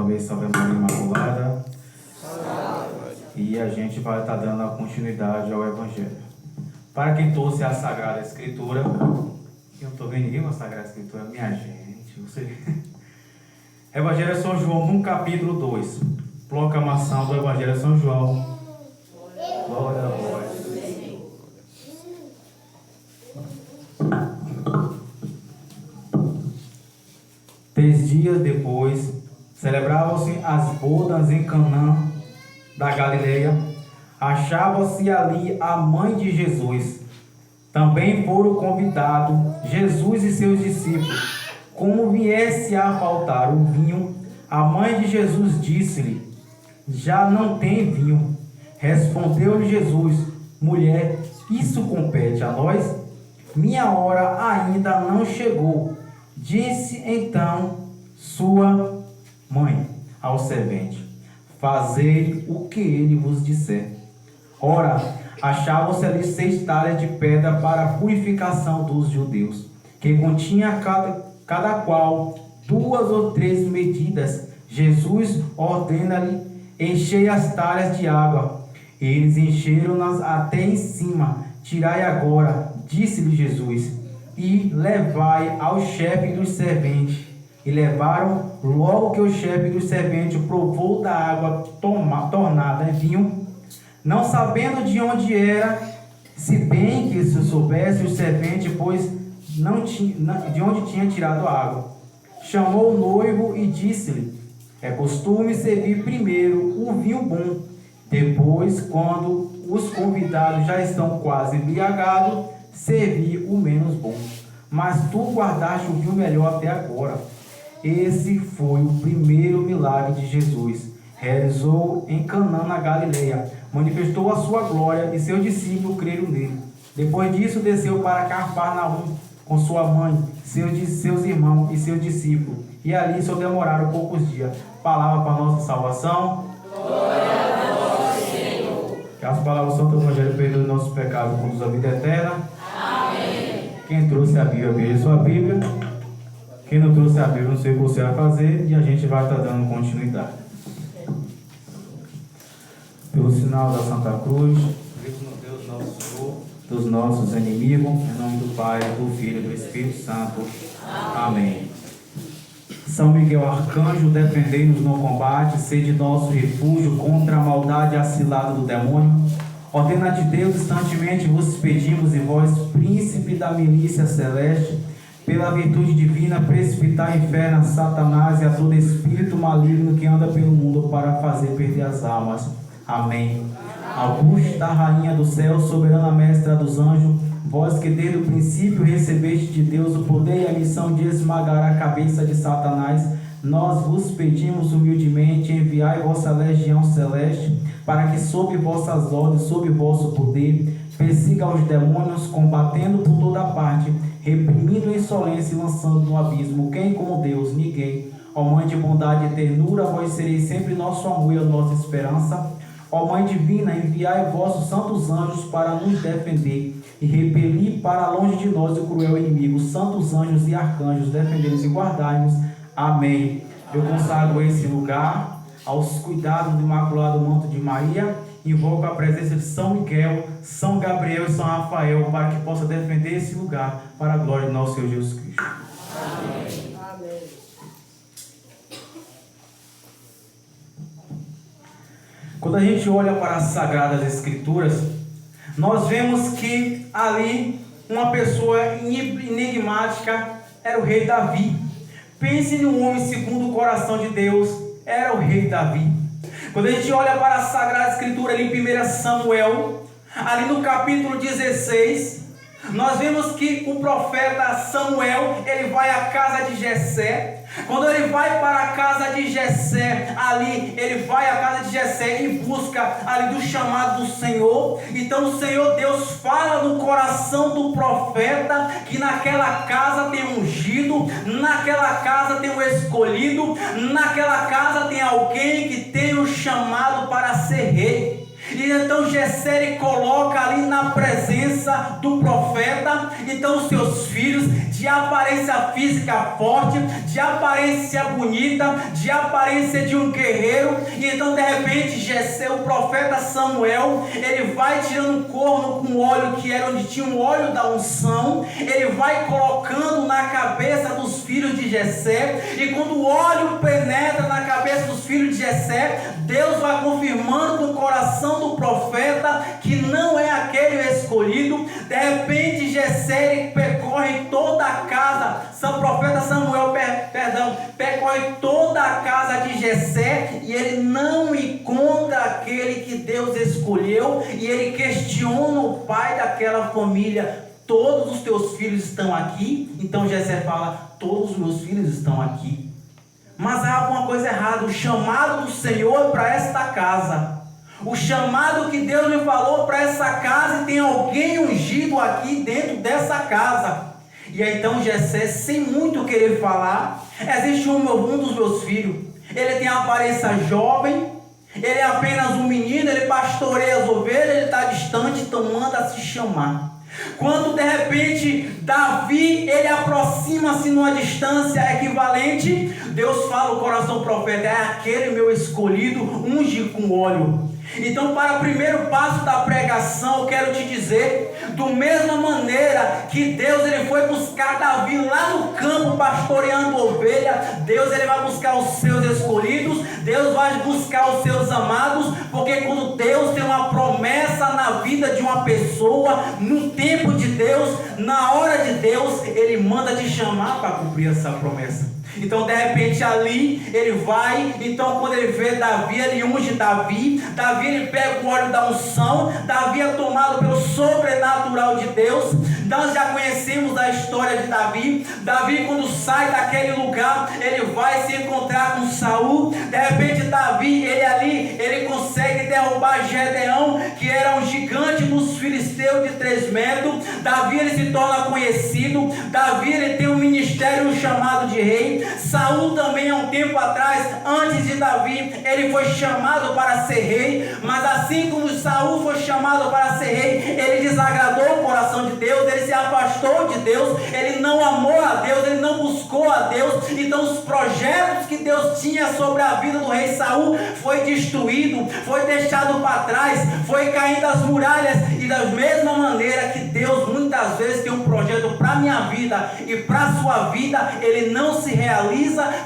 vez sobre a Maria Imaculada. E a gente vai estar dando a continuidade ao Evangelho. Para quem trouxe a Sagrada Escritura, eu não estou vendo ninguém com a Sagrada Escritura, minha gente, você... Evangelho de São João, no capítulo 2, proclamação do Evangelho de São João. Glória a vós. 3 dias depois, celebravam-se as bodas em Canaã da Galileia. Achava-se ali a mãe de Jesus. Também foram convidados Jesus e seus discípulos. Como viesse a faltar o vinho, a mãe de Jesus disse-lhe: já não tem vinho. Respondeu-lhe Jesus: mulher, isso compete a nós? Minha hora ainda não chegou. Disse então sua mãe ao servente: fazei o que ele vos disser. Ora, achavam-se ali 6 talhas de pedra para a purificação dos judeus, que continha cada qual 2 ou 3 medidas. Jesus ordena-lhe: enchei as talhas de água. Eles encheram-nas até em cima. Tirai agora, disse-lhe Jesus, e levai ao chefe dos serventes. E levaram. Logo que o chefe dos serventes provou da água tornada em vinho, não sabendo de onde era, se bem que se soubesse o servente, pois não tinha de onde tinha tirado a água. Chamou o noivo e disse-lhe: é costume servir primeiro o vinho bom, depois, quando os convidados já estão quase embriagados, servir o menos bom. Mas tu guardaste o vinho melhor até agora. Esse foi o primeiro milagre de Jesus. Realizou em Canaã na Galileia. Manifestou a sua glória e seus discípulos creram nele. Depois disso, desceu para Cafarnaum com sua mãe, seus irmãos e seus discípulos. E ali só demoraram poucos dias. Palavra para a nossa salvação. Glória a vós, Senhor. Que as palavras do Santo Evangelho perdoem nossos pecados e conduz à vida eterna. Amém. Quem trouxe a Bíblia, veja sua Bíblia. Quem não trouxe a Bíblia, não sei o que você vai fazer. E a gente vai estar dando continuidade. Pelo sinal da Santa Cruz, Deus nosso Senhor, dos nossos inimigos, em nome do Pai, do Filho e do Espírito Santo. Amém. São Miguel Arcanjo, defendei-nos no combate, sede nosso refúgio contra a maldade acilada do demônio. Ordena de Deus, instantemente vos pedimos, e vós, príncipe da milícia celeste, pela virtude divina, precipitar em inferno a Satanás e a todo espírito maligno que anda pelo mundo para fazer perder as almas. Amém. Augusta, Rainha do céu, soberana mestra dos anjos, vós que desde o princípio recebeste de Deus o poder e a missão de esmagar a cabeça de Satanás, nós vos pedimos humildemente, enviai vossa legião celeste, para que sob vossas ordens, sob vosso poder, persiga os demônios, combatendo por toda parte, reprimindo a insolência e lançando no abismo. Quem como Deus? Ninguém. Ó Mãe de bondade e ternura, vós sereis sempre nosso amor e a nossa esperança. Ó Mãe divina, enviai vossos santos anjos para nos defender e repelir para longe de nós o cruel inimigo. Santos anjos e arcanjos, defendei-nos e guardai-nos. Amém. Eu consagro esse lugar aos cuidados do Imaculado Manto de Maria. Invoco a presença de São Miguel, São Gabriel e São Rafael para que possa defender esse lugar para a glória de nosso Senhor Jesus Cristo. Amém. Amém. Quando a gente olha para as Sagradas Escrituras, nós vemos que ali uma pessoa enigmática era o rei Davi. Pense num homem segundo o coração de Deus, era o rei Davi. Quando a gente olha para a Sagrada Escritura ali em 1 Samuel, ali no capítulo 16, nós vemos que o profeta Samuel, ele vai à casa de Jessé. Quando ele vai para a casa de Jessé, ali ele vai à casa de Jessé em busca ali do chamado do Senhor. Então o Senhor Deus fala no coração do profeta que naquela casa tem um ungido, naquela casa tem um escolhido, naquela casa tem alguém que tem um chamado para ser rei. E então Jessé ele coloca ali na presença do profeta, então os seus filhos, de aparência física forte, de aparência bonita, de aparência de um guerreiro. E então de repente Jessé, o profeta Samuel, ele vai tirando um corno com óleo, que era onde tinha um óleo da unção, ele vai colocando na cabeça dos filhos de Jessé, e quando o óleo penetra na cabeça dos filhos de Jessé, Deus vai confirmando no coração do profeta que não é aquele escolhido. De repente Jessé percorre toda a casa, o profeta Samuel, percorre toda a casa de Jessé, e ele não encontra aquele que Deus escolheu, e ele questiona o pai daquela família: todos os teus filhos estão aqui? Então Jessé fala: todos os meus filhos estão aqui. Mas há alguma coisa errada. O chamado do Senhor para esta casa, o chamado que Deus me falou para essa casa, e tem alguém ungido aqui dentro dessa casa. E aí então Jessé, sem muito querer falar: existe um dos meus filhos, ele tem aparência jovem, ele é apenas um menino, ele pastoreia as ovelhas, ele está distante, então manda se chamar. Quando de repente Davi, ele aproxima-se numa distância equivalente, Deus fala ao coração do profeta: é aquele meu escolhido, unge com óleo. Então, para o primeiro passo da pregação, eu quero te dizer, do mesma maneira que Deus ele foi buscar Davi lá no campo pastoreando ovelha, Deus ele vai buscar os seus escolhidos, Deus vai buscar os seus amados, porque quando Deus tem uma promessa na vida de uma pessoa, no tempo de Deus, na hora de Deus, ele manda te chamar para cumprir essa promessa. Então de repente ali ele vai, então quando ele vê Davi, ele unge Davi, ele pega o óleo da unção, Davi é tomado pelo sobrenatural de Deus. Nós já conhecemos a história de Davi. Davi, quando sai daquele lugar, ele vai se encontrar com Saul. De repente Davi, ele consegue derrubar Gedeão, que era um gigante dos filisteus de 3 metros. Davi ele se torna conhecido, Davi ele tem um ministério, um chamado de rei. Saul também, há um tempo atrás, antes de Davi, ele foi chamado para ser rei, mas assim como Saul foi chamado para ser rei, ele desagradou o coração de Deus, ele se afastou de Deus, ele não amou a Deus, ele não buscou a Deus. Então os projetos que Deus tinha sobre a vida do rei Saul foi destruído, foi deixado para trás, foi caindo as muralhas. E da mesma maneira que Deus muitas vezes tem um projeto para a minha vida e para a sua vida, ele não se realiza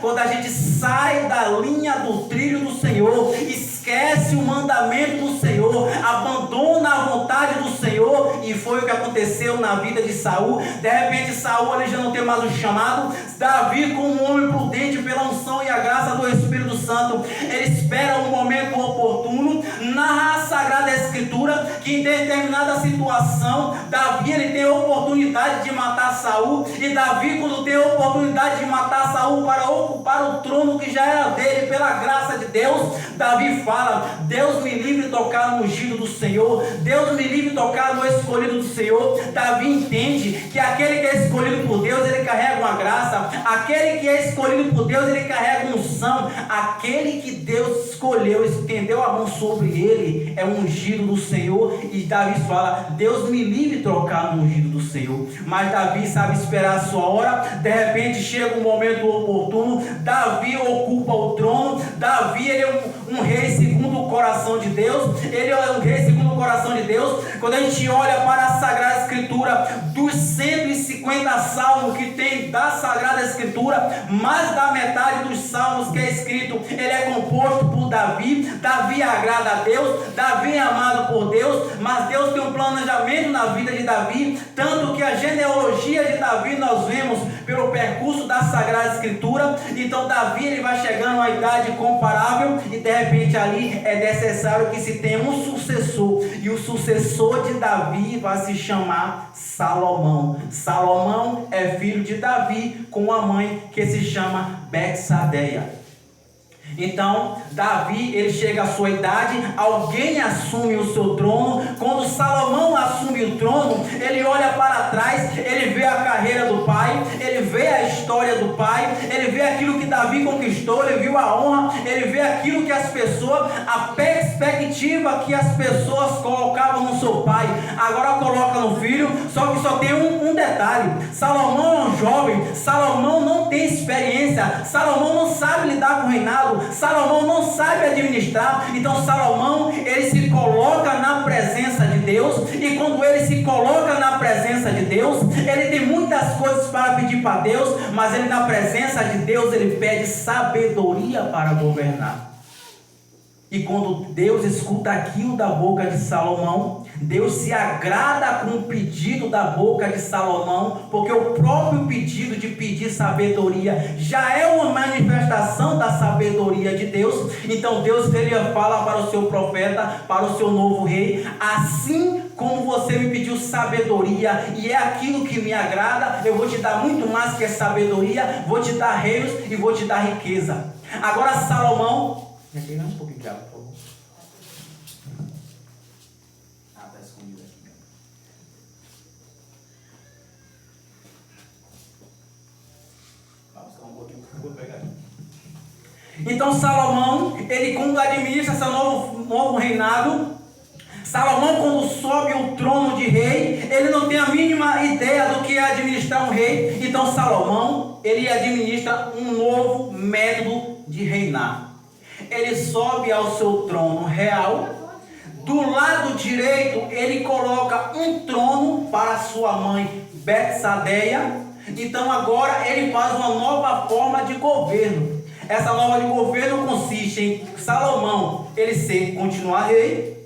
quando a gente sai da linha do trilho do Senhor, esquece o mandamento do Senhor, abandona a vontade do Senhor. E foi o que aconteceu na vida de Saul. De repente Saul ele já não tem mais o chamado. Davi, como um homem prudente pela unção e a graça do Espírito Santo, ele espera um momento oportuno, narra a Sagrada Escritura que em determinada situação Davi ele tem a oportunidade de matar Saul. E Davi, quando tem a oportunidade de matar Saul para ocupar o trono que já era dele pela graça de Deus, Davi fala: Deus me livre de tocar no ungido do Senhor, Deus me livre de tocar no escolhido do Senhor. Davi entende que aquele que é escolhido por Deus, ele carrega uma graça, aquele que é escolhido por Deus, ele carrega uma unção, aquele que Deus escolheu, estendeu a mão sobre ele, é o ungido do Senhor. E Davi fala: Deus me livre de trocar no ungido do Senhor. Mas Davi sabe esperar a sua hora. De repente chega um momento oportuno, Davi ocupa o trono. Davi ele é um rei segundo o coração de Deus, ele é um rei segundo o coração de Deus. Quando a gente olha para a Sagrada Escritura, dos 150 salmos que tem da Sagrada Escritura, mais da metade dos salmos que é escrito, ele é composto por Davi. Davi agrada a Deus, Davi é amado por Deus, mas Deus tem um planejamento na vida de Davi, tanto que a genealogia de Davi nós vemos pelo percurso da Sagrada Escritura. Então Davi ele vai chegando a uma idade comparável, e de repente ali é necessário que se tenha um sucessor, e o sucessor de Davi vai se chamar Salomão. Salomão é filho de Davi com uma mãe que se chama Betsabeia. Então Davi ele chega à sua idade, alguém assume o seu trono. Quando Salomão assume o trono, ele olha para trás, ele vê a carreira do pai, ele vê a história do pai, ele vê aquilo que Davi conquistou, ele viu a honra, ele vê aquilo que as pessoas, a perspectiva que as pessoas colocavam no seu pai, agora coloca no filho, só que só tem um detalhe: Salomão é um jovem, Salomão não tem experiência, Salomão não sabe lidar com o reinado, Salomão não sabe administrar. Então Salomão, ele se coloca na presença de Deus, e quando ele se coloca na presença de Deus, ele tem muitas coisas para pedir para Deus, mas ele na presença de Deus, ele pede sabedoria para governar. E quando Deus escuta aquilo da boca de Salomão, Deus se agrada com o pedido da boca de Salomão, porque o próprio pedido de pedir sabedoria já é uma manifestação da sabedoria de Deus. Então Deus, ele fala para o seu profeta, para o seu novo rei: assim como você me pediu sabedoria, e é aquilo que me agrada, eu vou te dar muito mais que sabedoria, vou te dar reinos e vou te dar riqueza. Agora Salomão, um pouquinho de água, por favor. Está escondido aqui. Vamos dar um pouquinho, vou pegar aqui. Então Salomão, ele quando administra esse novo reinado, Salomão, quando sobe o trono de rei, ele não tem a mínima ideia do que é administrar um rei. Então Salomão, ele administra um novo método de reinar. Ele sobe ao seu trono real. Do lado direito, ele coloca um trono para sua mãe Betsadeia. Então agora ele faz uma nova forma de governo. Essa nova de governo consiste em Salomão, ele continuar rei,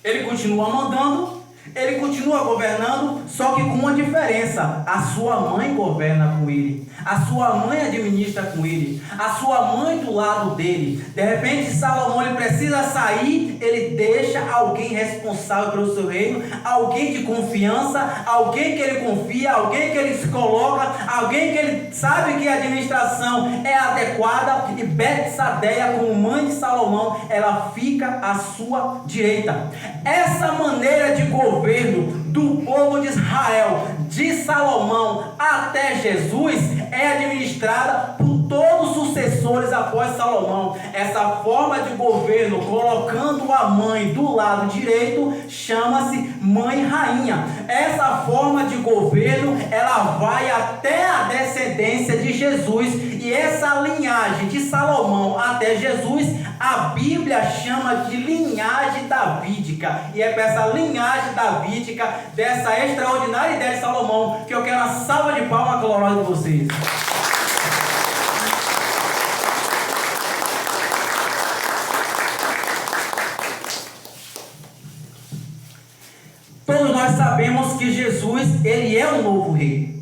ele continua mandando, ele continua governando, só que com uma diferença: a sua mãe governa com ele, a sua mãe administra com ele, a sua mãe do lado dele. De repente Salomão, ele precisa sair, ele deixa alguém responsável pelo seu reino, alguém de confiança, alguém que ele confia, alguém que ele se coloca, alguém que ele sabe que a administração é adequada. E Betsadeia, como mãe de Salomão, ela fica à sua direita. Essa maneira de governo do povo de Israel, de Salomão até Jesus, é administrada por todos os sucessores após Salomão. Essa forma de governo, colocando a mãe do lado direito, chama-se mãe rainha. Essa forma de governo, ela vai até a descendência de Jesus, e essa linhagem de Salomão até Jesus, a Bíblia chama de linhagem davídica. E é para essa linhagem davídica, dessa extraordinária ideia de Salomão, que eu quero uma salva de palmas gloriosa de vocês. Todos nós sabemos que Jesus, ele é o novo rei.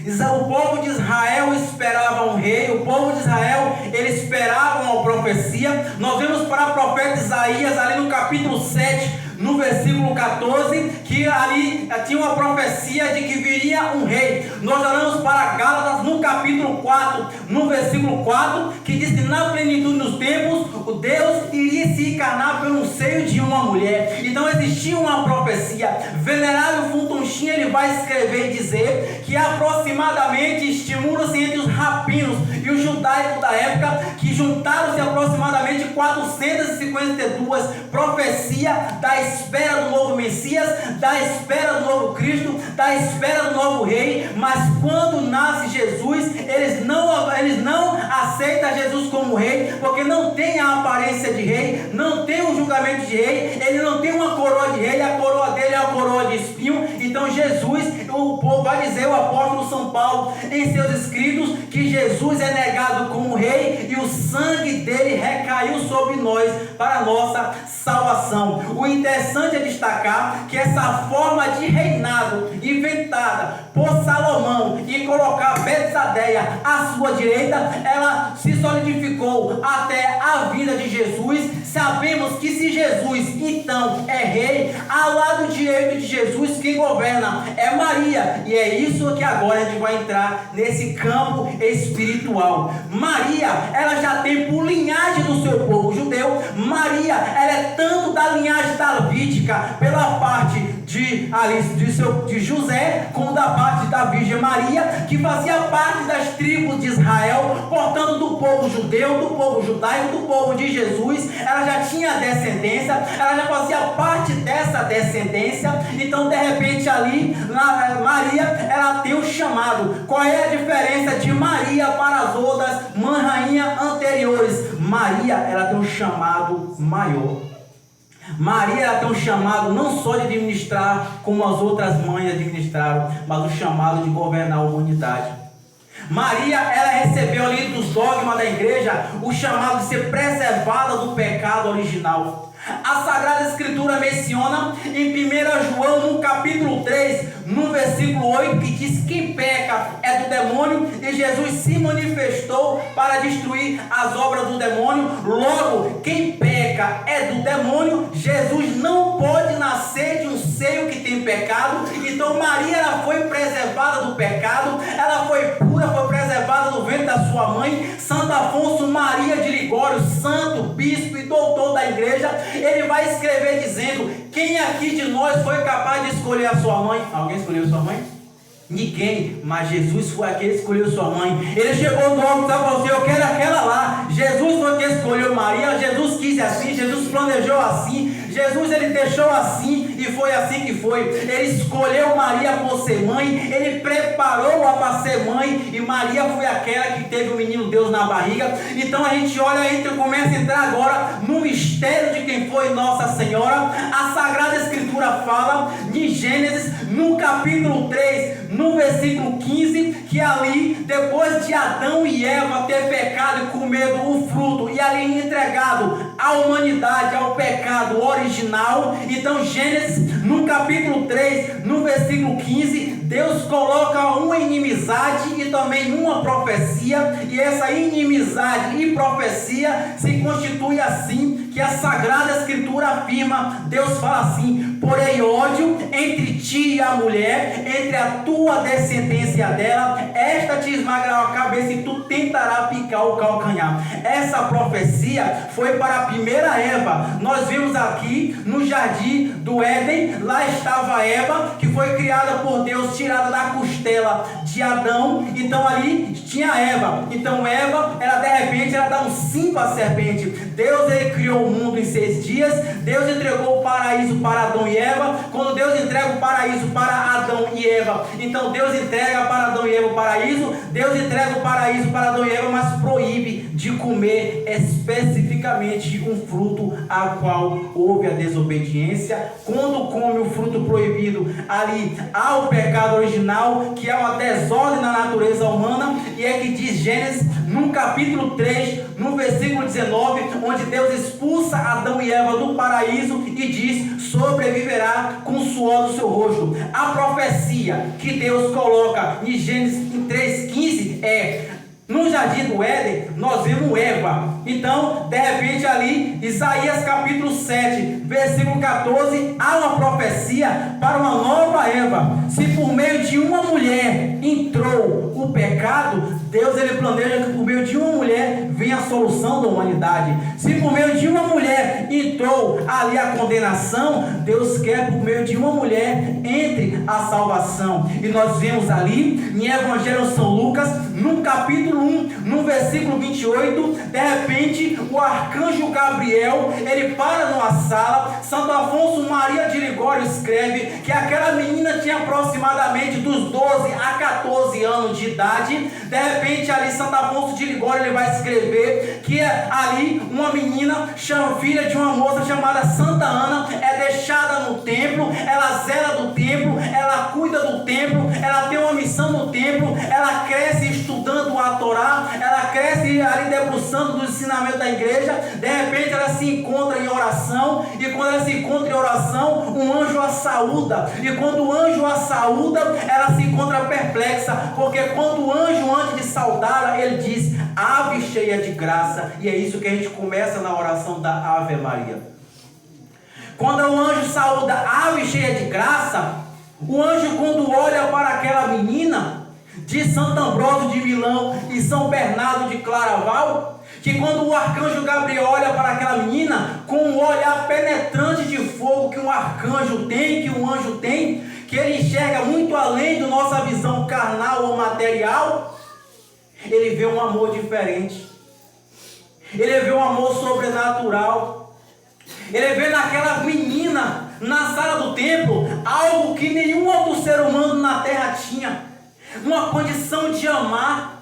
O povo de Israel esperava um rei, o povo de Israel, ele esperava uma profecia. Nós vemos para o profeta Isaías, ali no capítulo 7, no versículo 14, que ali tinha uma profecia de que viria um rei. Nós olhamos para Gálatas no capítulo 4, no versículo 4, que diz que na plenitude dos tempos, o Deus iria se encarnar pelo seio de uma mulher. Então existia uma profecia. Venerável Fulton Sheen, ele vai escrever e dizer que aproximadamente estimula-se entre os rapinos e os judaicos da época, que juntaram-se aproximadamente 452 profecias da espera do novo Messias, da espera do novo Cristo, da espera do novo rei. Mas quando nasce Jesus, eles não aceitam Jesus como rei, porque não tem a aparência de rei, não tem um julgamento de rei, ele não tem uma coroa de rei, a coroa dele é a coroa de espinho. Então Jesus, o povo vai dizer, o apóstolo São Paulo, em seus escritos, que Jesus é negado como rei e o sangue dele recaiu sobre nós para a nossa salvação. O interessante é destacar que essa forma de reinado inventada por Salomão e colocar Betsadeia à sua direita, ela se solidificou até a vinda de Jesus. Sabemos que se Jesus então é rei, ao lado direito de Jesus quem governa é Maria, e é isso que agora a gente vai entrar nesse campo espiritual. Maria, ela já tem por linhagem do seu povo judeu. Maria, ela é tanto da linhagem davídica pela parte de José, como da parte da Virgem Maria, que fazia parte das tribos de Israel, portanto do povo judeu, do povo judaico, do povo de Jesus. Ela já tinha descendência, ela já fazia parte dessa descendência. Então de repente ali, Maria, ela tem o chamado. Qual é a diferença de Maria para as outras mães rainhas anteriores? Maria, ela tem um chamado maior. Maria, ela tem um chamado não só de administrar como as outras mães administraram, mas o chamado de governar a humanidade. Maria, ela recebeu ali dos dogmas da igreja o chamado de ser preservada do pecado original. A Sagrada Escritura menciona em 1 João, no capítulo 3, no versículo 8, que diz que quem peca é do demônio, e Jesus se manifestou para destruir as obras do demônio. Logo, quem peca é do demônio. Jesus não pode nascer de um seio que tem pecado. Então Maria, ela foi preservada do pecado, ela foi pura, foi preservada do ventre da sua mãe. Santo Afonso Maria de Ligório, santo bispo e doutor da igreja, ele vai escrever dizendo: quem aqui de nós foi capaz de escolher a sua mãe? Alguém escolheu sua mãe? Ninguém, mas Jesus foi aquele que escolheu sua mãe. Ele chegou no alto e falou assim: eu quero aquela lá. Jesus foi quem escolheu Maria. Jesus quis assim, Jesus planejou assim, Jesus ele deixou assim, e foi assim que foi. Ele escolheu Maria por ser mãe, ele preparou-a para ser mãe, e Maria foi aquela que teve o menino Deus na barriga. Então a gente olha e começa a entrar agora no mistério de quem foi Nossa Senhora. A Sagrada Escritura fala de Gênesis, no capítulo 3, no versículo 15, que ali, depois de Adão e Eva ter pecado e comido o fruto, e ali entregado à humanidade, ao pecado original, então Gênesis, no capítulo 3, no versículo 15, Deus coloca uma inimizade e também uma profecia, e essa inimizade e profecia se constitui assim, que a Sagrada Escritura afirma. Deus fala assim: porém ódio entre ti e a mulher, entre a tua descendência dela, esta te esmagará a cabeça e tu tentarás picar o calcanhar. Essa profecia foi para a primeira Eva. Nós vimos aqui no jardim do Éden, lá estava Eva, que foi criada por Deus, tirada da costela de Adão. Então ali tinha Eva. Então Eva, ela de repente, ela dá um sim para a serpente. Deus, ele criou o mundo em 6 dias. Deus entregou o paraíso para Adão e Eva. Quando Deus entrega o paraíso para Adão e Eva, então Deus entrega para Adão e Eva o paraíso. Deus entrega o paraíso para Adão e Eva, mas proíbe de comer especificamente um fruto a qual houve a desobediência. Quando come o fruto proibido, ali há o pecado original, que é uma desordem na natureza humana. E é que diz Gênesis, no capítulo 3, no versículo 19, onde Deus expulsa Adão e Eva do paraíso e diz: sobreviverá com o suor do seu rosto. A profecia que Deus coloca em Gênesis 3,15 é: no jardim do Éden, nós vemos Eva. Então, de repente ali, Isaías capítulo 7, versículo 14, há uma profecia para uma nova Eva. Se por meio de uma mulher entrou o pecado, Deus ele planeja que por meio de uma mulher venha a solução da humanidade. Se por meio de uma mulher entrou ali a condenação, Deus quer por meio de uma mulher entre a salvação. E nós vemos ali em Evangelho São Lucas, no capítulo 1, no versículo 28, de repente o arcanjo Gabriel, ele para numa sala. Santo Afonso Maria de Ligório escreve que aquela menina tinha aproximadamente dos 12 a 14 anos de idade. De repente ali Santo Afonso de Ligório, ele vai escrever que ali uma menina, filha de uma moça chamada Santa Ana, é deixada no templo. Ela zela do templo, ela cuida do templo, ela tem uma missão no templo, ela cresce estudando a Torá, ela cresce ali debruçando dos ensinamentos da igreja. De repente ela se encontra em oração, e quando ela se encontra em oração, um anjo a saúda, e quando o anjo a saúda, ela se encontra perplexa, porque quando o anjo, antes de saudá-la, ele diz: ave cheia de graça. E é isso que a gente começa na oração da Ave Maria. Quando o anjo saúda ave cheia de graça, o anjo, quando olha para aquela menina de Santo Ambrósio de Milão e São Bernardo de Claraval, que quando o arcanjo Gabriel olha para aquela menina, com um olhar penetrante de fogo que um arcanjo tem, que um anjo tem, que ele enxerga muito além da nossa visão carnal ou material, ele vê um amor diferente. Ele vê um amor sobrenatural. Ele vê naquela menina, na sala do templo, algo que nenhum outro ser humano na terra tinha. Uma condição de amar,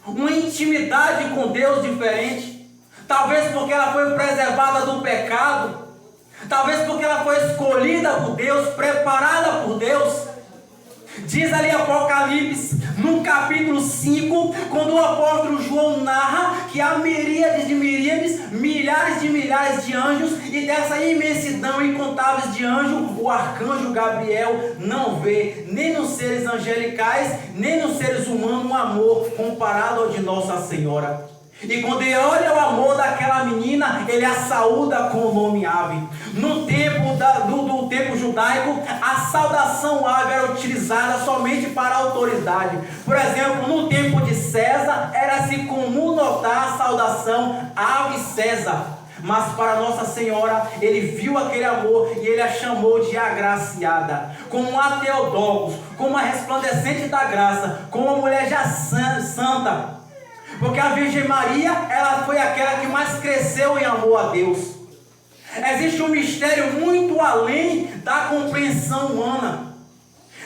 uma intimidade com Deus diferente. Talvez porque ela foi preservada do pecado. Talvez porque ela foi escolhida por Deus, preparada por Deus. Diz ali Apocalipse, no capítulo 5, quando o apóstolo João narra que há miríades de miríades, milhares de milhares de anjos, e dessa imensidão incontáveis de anjos, o arcanjo Gabriel não vê, nem nos seres angelicais, nem nos seres humanos, um amor comparado ao de Nossa Senhora. E quando ele olha o amor daquela menina, ele a saúda com o nome ave. No tempo do tempo judaico, a saudação ave era utilizada somente para a autoridade. Por exemplo, no tempo de César, era-se comum notar a saudação ave César. Mas para Nossa Senhora, ele viu aquele amor e ele a chamou de agraciada, como a Teodocos, como a resplandecente da graça, como a mulher já santa. Porque a Virgem Maria, ela foi aquela que mais cresceu em amor a Deus. Existe um mistério muito além da compreensão humana.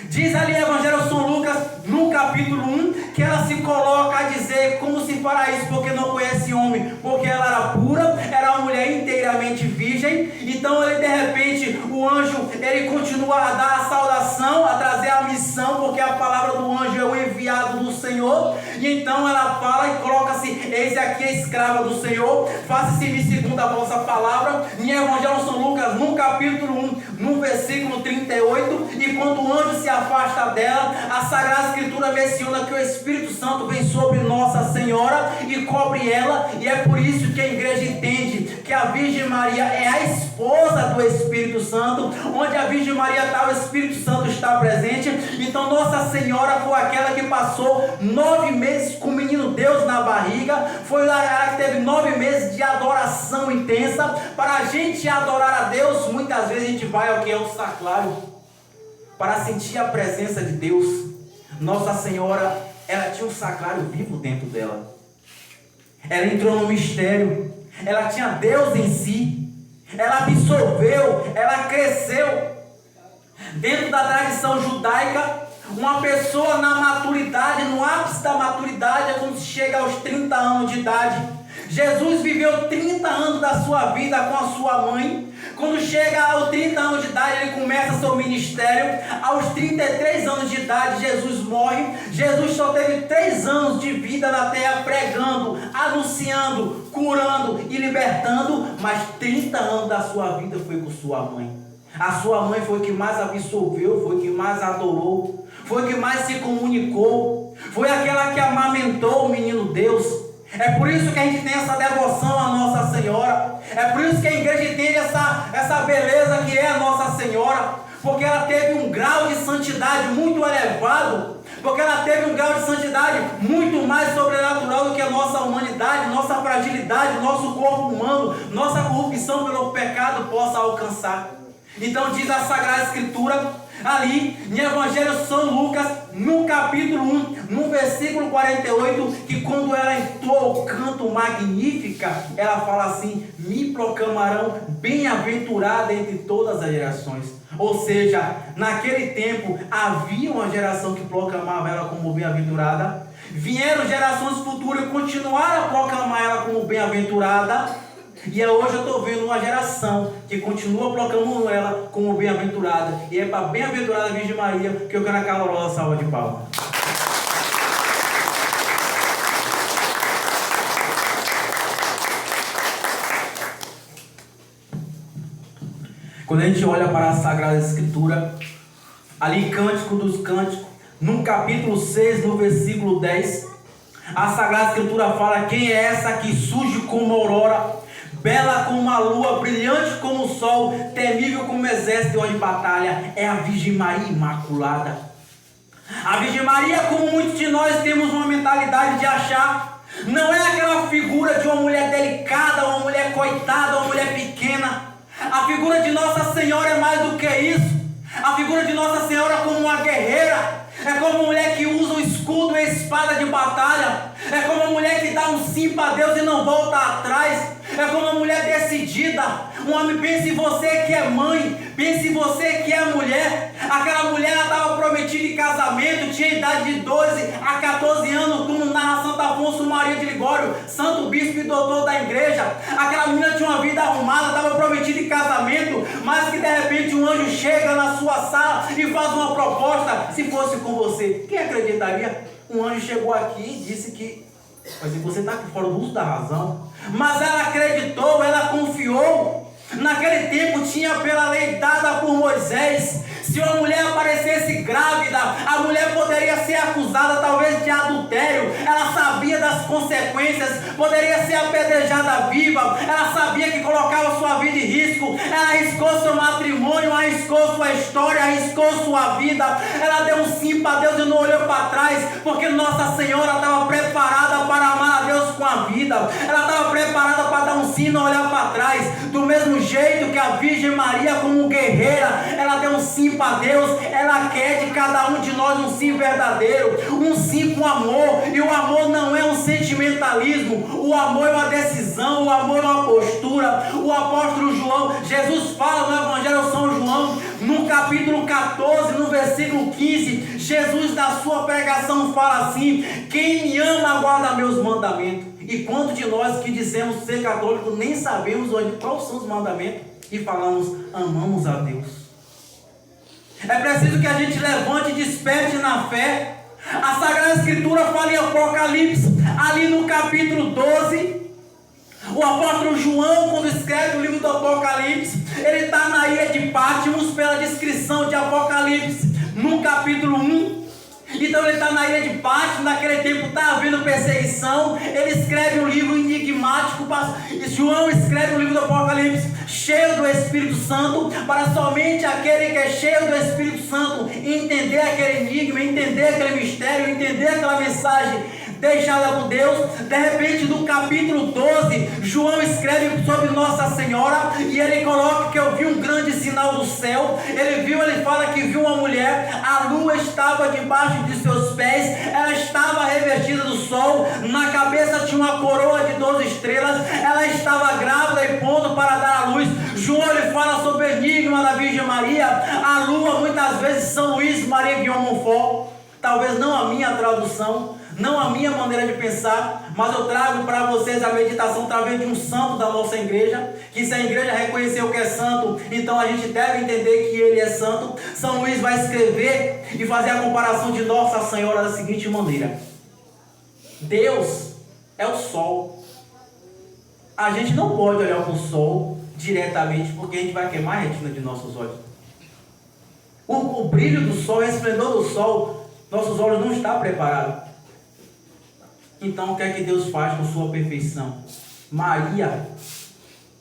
Diz ali o Evangelho de São Lucas, no capítulo 1, que ela se coloca a dizer como se fará isso, porque não conhece homem, porque ela era pura, era uma mulher inteiramente virgem. Então ele, de repente, o anjo, ele continua a dar a saudação, a trazer a missão, porque a palavra do anjo é o enviado do Senhor. E então ela fala e coloca-se: eis aqui a escrava do Senhor, faça-se-me segundo a vossa palavra. Em Evangelho de São Lucas, no capítulo 1, no versículo 38, e quando o anjo se afasta dela, a Sagrada Escritura menciona que o Espírito Santo vem sobre Nossa Senhora e cobre ela, e é por isso que a igreja entende que a Virgem Maria é a esposa do Espírito Santo. Onde a Virgem Maria está, o Espírito Santo está presente. Então Nossa Senhora foi aquela que passou 9 meses com o menino Deus na barriga, foi lá que teve 9 meses de adoração intensa. Para a gente adorar a Deus, muitas vezes a gente vai ao que é o sacrário, para sentir a presença de Deus. Nossa Senhora, ela tinha um sacrário vivo dentro dela. Ela entrou no mistério. Ela tinha Deus em si. Ela absorveu, ela cresceu. Dentro da tradição judaica, uma pessoa na maturidade, no ápice da maturidade, é quando chega aos 30 anos de idade. Jesus viveu 30 anos da sua vida com a sua mãe. Quando chega aos 30 anos de idade, ele começa seu ministério. Aos 33 anos de idade, Jesus morre. Jesus só teve 3 anos de vida na terra, pregando, anunciando, curando e libertando. Mas 30 anos da sua vida foi com sua mãe. A sua mãe foi que mais absorveu, foi que mais adorou, foi que mais se comunicou, foi aquela que amamentou o menino Deus. É por isso que a gente tem essa devoção à Nossa Senhora. É por isso que a igreja entende essa beleza que é a Nossa Senhora. Porque ela teve um grau de santidade muito elevado. Porque ela teve um grau de santidade muito mais sobrenatural do que a nossa humanidade, nossa fragilidade, nosso corpo humano, nossa corrupção pelo pecado possa alcançar. Então diz a Sagrada Escritura ali em Evangelho de São Lucas, no capítulo 1, no versículo 48, que quando ela entrou o canto magnífica, ela fala assim: me proclamarão bem-aventurada entre todas as gerações. Ou seja, naquele tempo havia uma geração que proclamava ela como bem-aventurada, vieram gerações futuras e continuaram a proclamar ela como bem-aventurada. E hoje eu estou vendo uma geração que continua proclamando ela como bem-aventurada. E é para a bem-aventurada Virgem Maria que eu quero a calorosa salva de palmas. Quando a gente olha para a Sagrada Escritura, ali Cântico dos Cânticos, no capítulo 6, no versículo 10, a Sagrada Escritura fala: quem é essa que surge como aurora, bela como a lua, brilhante como o sol, temível como o exército de batalha? É a Virgem Maria Imaculada. A Virgem Maria, como muitos de nós temos uma mentalidade de achar, Não é aquela figura de uma mulher delicada, uma mulher coitada, uma mulher pequena. A figura de Nossa Senhora é mais do que isso. A figura de Nossa Senhora é como uma guerreira. É como uma mulher que usa o escudo e a espada de batalha. É como uma mulher que dá um sim para Deus e não volta atrás. É como uma mulher decidida. Um homem, pense em você que é mãe. Pense em você que é mulher. Aquela mulher estava prometida em casamento. Tinha idade de 12 a 14 anos. Como narra Santo Afonso Maria de Ligório, santo bispo e doutor da igreja. Aquela menina tinha uma vida arrumada. Estava prometida em casamento. Mas que de repente um anjo chega na sua sala e faz uma proposta. Se fosse com você, quem acreditaria? Um anjo chegou aqui e disse que você está aqui fora do uso da razão. Mas ela acreditou, ela confiou. Naquele tempo tinha pela lei dada por Moisés. Se uma mulher aparecesse grávida, a mulher poderia ser acusada talvez de adultério. Ela sabia das consequências, poderia ser apedrejada viva. Ela sabia que colocava sua vida em risco. Ela arriscou seu matrimônio, arriscou sua história, arriscou sua vida. Ela deu um sim para Deus e não olhou para trás, porque Nossa Senhora estava preparada para amar a Deus com a vida. Ela estava preparada para dar um sim e não olhar para trás. Do mesmo jeito que a Virgem Maria, como guerreira, ela deu um sim para Deus. Ela quer de cada um de nós um sim verdadeiro, um sim com amor. E o amor não é um sentimentalismo, o amor é uma decisão, o amor é uma postura. O apóstolo João, Jesus fala no Evangelho de São João, no capítulo 14, no versículo 15, Jesus na sua pregação fala assim: quem me ama guarda meus mandamentos. E quantos de nós que dizemos ser católico nem sabemos hoje quais são os mandamentos e falamos, amamos a Deus? É preciso que a gente levante e desperte na fé. A Sagrada Escritura fala em Apocalipse, ali no capítulo 12, o apóstolo João, quando escreve o livro do Apocalipse, ele está na ilha de Patmos pela descrição de Apocalipse, no capítulo 1. Então ele está na ilha de Patmos, naquele tempo está havendo perseguição. Ele escreve um livro enigmático, João escreve um livro do Apocalipse cheio do Espírito Santo, para somente aquele que é cheio do Espírito Santo entender aquele enigma, entender aquele mistério, entender aquela mensagem deixada por Deus. De repente, no capítulo 12, João escreve sobre Nossa Senhora e ele coloca que eu vi um grande sinal do céu. Ele fala que viu uma mulher, a lua estava debaixo de seus pés, ela estava revestida do sol, na cabeça tinha uma coroa de 12 estrelas, ela estava grávida e pronta para dar à luz. João ele fala sobre o enigma da Virgem Maria. A lua, muitas vezes, São Luís Maria Guion Montfort, talvez não a minha tradução, não a minha maneira de pensar, mas eu trago para vocês a meditação através de um santo da nossa igreja, que se a igreja reconheceu que é santo, então a gente deve entender que ele é santo. São Luís vai escrever e fazer a comparação de Nossa Senhora da seguinte maneira: Deus é o sol. A gente não pode olhar para o sol diretamente, porque a gente vai queimar a retina de nossos olhos. O brilho do sol, o esplendor do sol, nossos olhos não estão preparados. Então o que é que Deus faz com sua perfeição? Maria,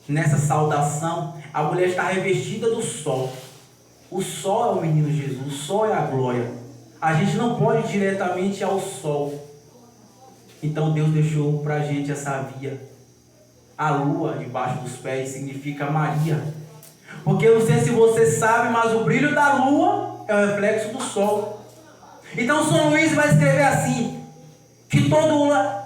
nessa saudação, a mulher está revestida do sol. O sol é o menino Jesus, o sol é a glória. A gente não pode ir diretamente ao sol. Então Deus deixou para a gente essa via. A lua debaixo dos pés significa Maria. Porque eu não sei se você sabe, mas o brilho da lua é o reflexo do sol. Então São Luís vai escrever assim: que todo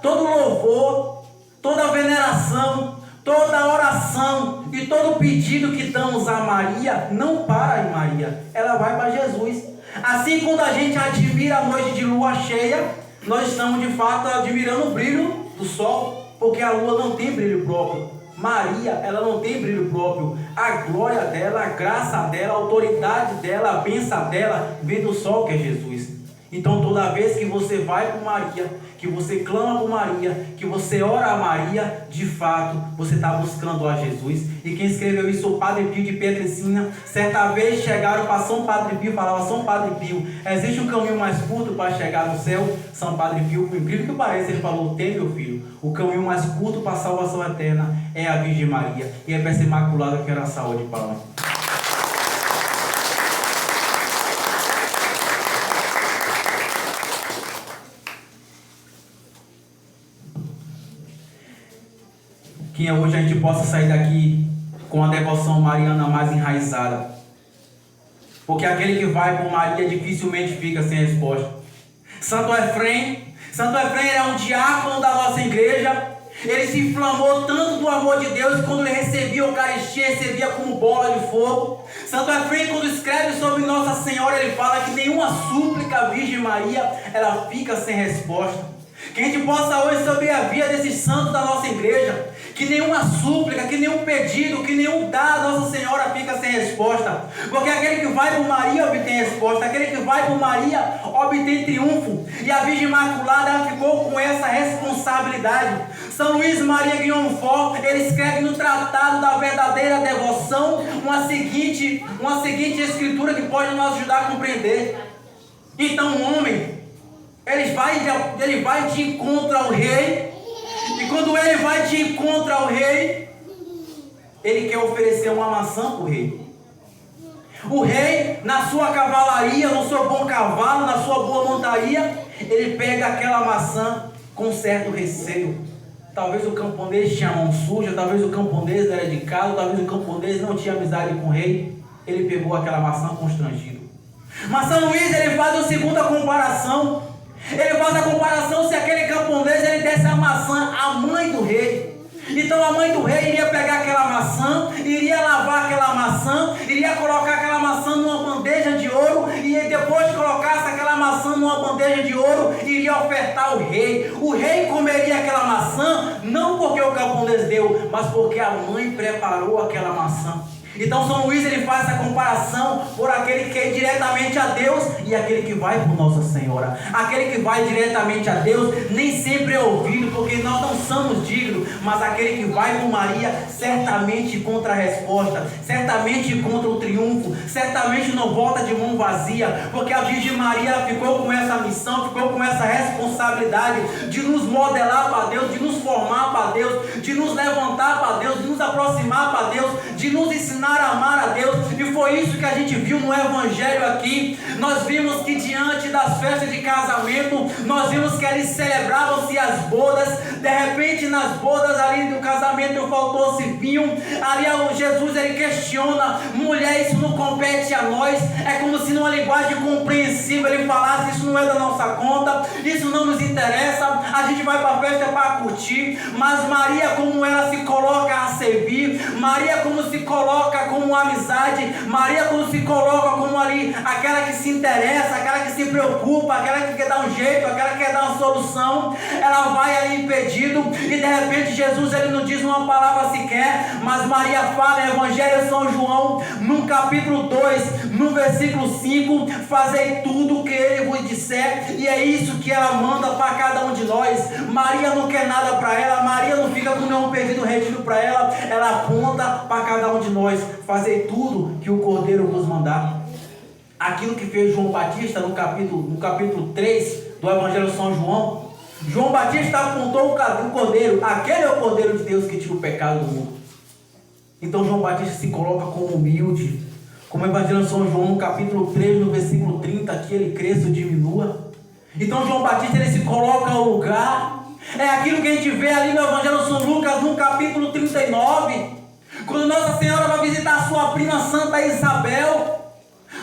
louvor, toda veneração, toda oração e todo pedido que damos a Maria não para em Maria, ela vai para Jesus. Assim, quando a gente admira a noite de lua cheia, nós estamos de fato admirando o brilho do sol, porque a lua não tem brilho próprio. Maria, ela não tem brilho próprio. A glória dela, a graça dela, a autoridade dela, a bênção dela vem do sol, que é Jesus. Então toda vez que você vai para Maria, que você clama por Maria, que você ora a Maria, de fato você está buscando a Jesus. E quem escreveu isso, o Padre Pio de Pietrelcina. Certa vez chegaram para São Padre Pio, falava: São Padre Pio, existe um caminho mais curto para chegar no céu? São Padre Pio, por incrível que pareça, ele falou: tem, meu filho, o caminho mais curto para a salvação eterna é a Virgem Maria, e é para essa imaculada que era a saúde de palmas. que hoje a gente possa sair daqui com a devoção mariana mais enraizada. Porque aquele que vai por Maria dificilmente fica sem resposta. Santo Efrem era um diácono da nossa igreja. Ele se inflamou tanto do amor de Deus que quando ele recebia a Eucaristia, recebia como bola de fogo. Santo Efrem, quando escreve sobre Nossa Senhora, ele fala que nenhuma súplica à Virgem Maria, ela fica sem resposta. Que a gente possa hoje saber a via desses santos da nossa igreja, que nenhuma súplica, que nenhum pedido, que nenhum dá a Nossa Senhora fica sem resposta. Porque aquele que vai por Maria obtém resposta, aquele que vai por Maria obtém triunfo. E a Virgem Imaculada, ela ficou com essa responsabilidade. São Luís Maria Guilhom-Fort, ele escreve no Tratado da Verdadeira Devoção uma seguinte escritura que pode nos ajudar a compreender. Então o homem, ele vai de encontro ao rei, e quando ele vai de encontro ao rei, ele quer oferecer uma maçã para o rei. O rei, na sua cavalaria, no seu bom cavalo, na sua boa montaria, ele pega aquela maçã com certo receio. Talvez o camponês tinha mão suja, talvez o camponês não era de casa, talvez o camponês não tinha amizade com o rei. Ele pegou aquela maçã constrangido. Mas São Luís, ele faz uma segunda comparação. Ele faz a comparação se aquele camponês ele desse a maçã à mãe do rei. Então a mãe do rei iria pegar aquela maçã, iria lavar aquela maçã, iria colocar aquela maçã numa bandeja de ouro, e depois de colocasse aquela maçã numa bandeja de ouro, iria ofertar ao rei. O rei comeria aquela maçã, não porque o camponês deu, mas porque a mãe preparou aquela maçã. Então São Luís, ele faz essa comparação por aquele que quer ir diretamente a Deus e aquele que vai por Nossa Senhora. Aquele que vai diretamente a Deus nem sempre é ouvido, porque nós não somos dignos, mas aquele que vai por Maria certamente encontra a resposta, certamente encontra o triunfo, certamente não volta de mão vazia, porque a Virgem Maria ela ficou com essa missão, ficou com essa responsabilidade de nos modelar para Deus, de nos formar para Deus, de nos levantar para Deus, de nos aproximar para Deus, de nos ensinar a amar a Deus. E foi isso que a gente viu no Evangelho aqui. Nós vimos que diante das festas de casamento, nós vimos que ali celebravam-se as bodas. De repente nas bodas ali do casamento faltou-se vinho. Ali Jesus ele questiona: mulher, isso não compete a nós. É como se numa linguagem compreensível ele falasse: isso não é da nossa conta, isso não nos interessa, a gente vai para a festa para curtir. Mas Maria, como ela se coloca a servir, Maria como se coloca como amizade, Maria como se coloca como ali aquela que se interessa, aquela que se preocupa, aquela que quer dar um jeito, aquela que quer dar uma solução. Ela vai ali em pedido, e de repente Jesus ele não diz uma palavra sequer, mas Maria fala em Evangelho de São João, no capítulo 2, no versículo 5: fazei tudo o que ele vos disser. E é isso que ela manda para cada um de nós. Maria não quer nada para ela, Maria não fica com nenhum pedido retido para ela, ela aponta para cada um de nós: fazei tudo que o Cordeiro vos mandar. Aquilo que fez João Batista no capítulo 3 do Evangelho de São João. João Batista apontou o Cordeiro, aquele é o Cordeiro de Deus que tira o pecado do mundo. Então João Batista se coloca como humilde, como o Evangelho de São João no capítulo 3, no versículo 30, que ele cresça ou diminua. Então João Batista ele se coloca ao lugar. É aquilo que a gente vê ali no Evangelho de São Lucas, no capítulo 39, quando Nossa Senhora vai visitar a sua prima Santa Isabel.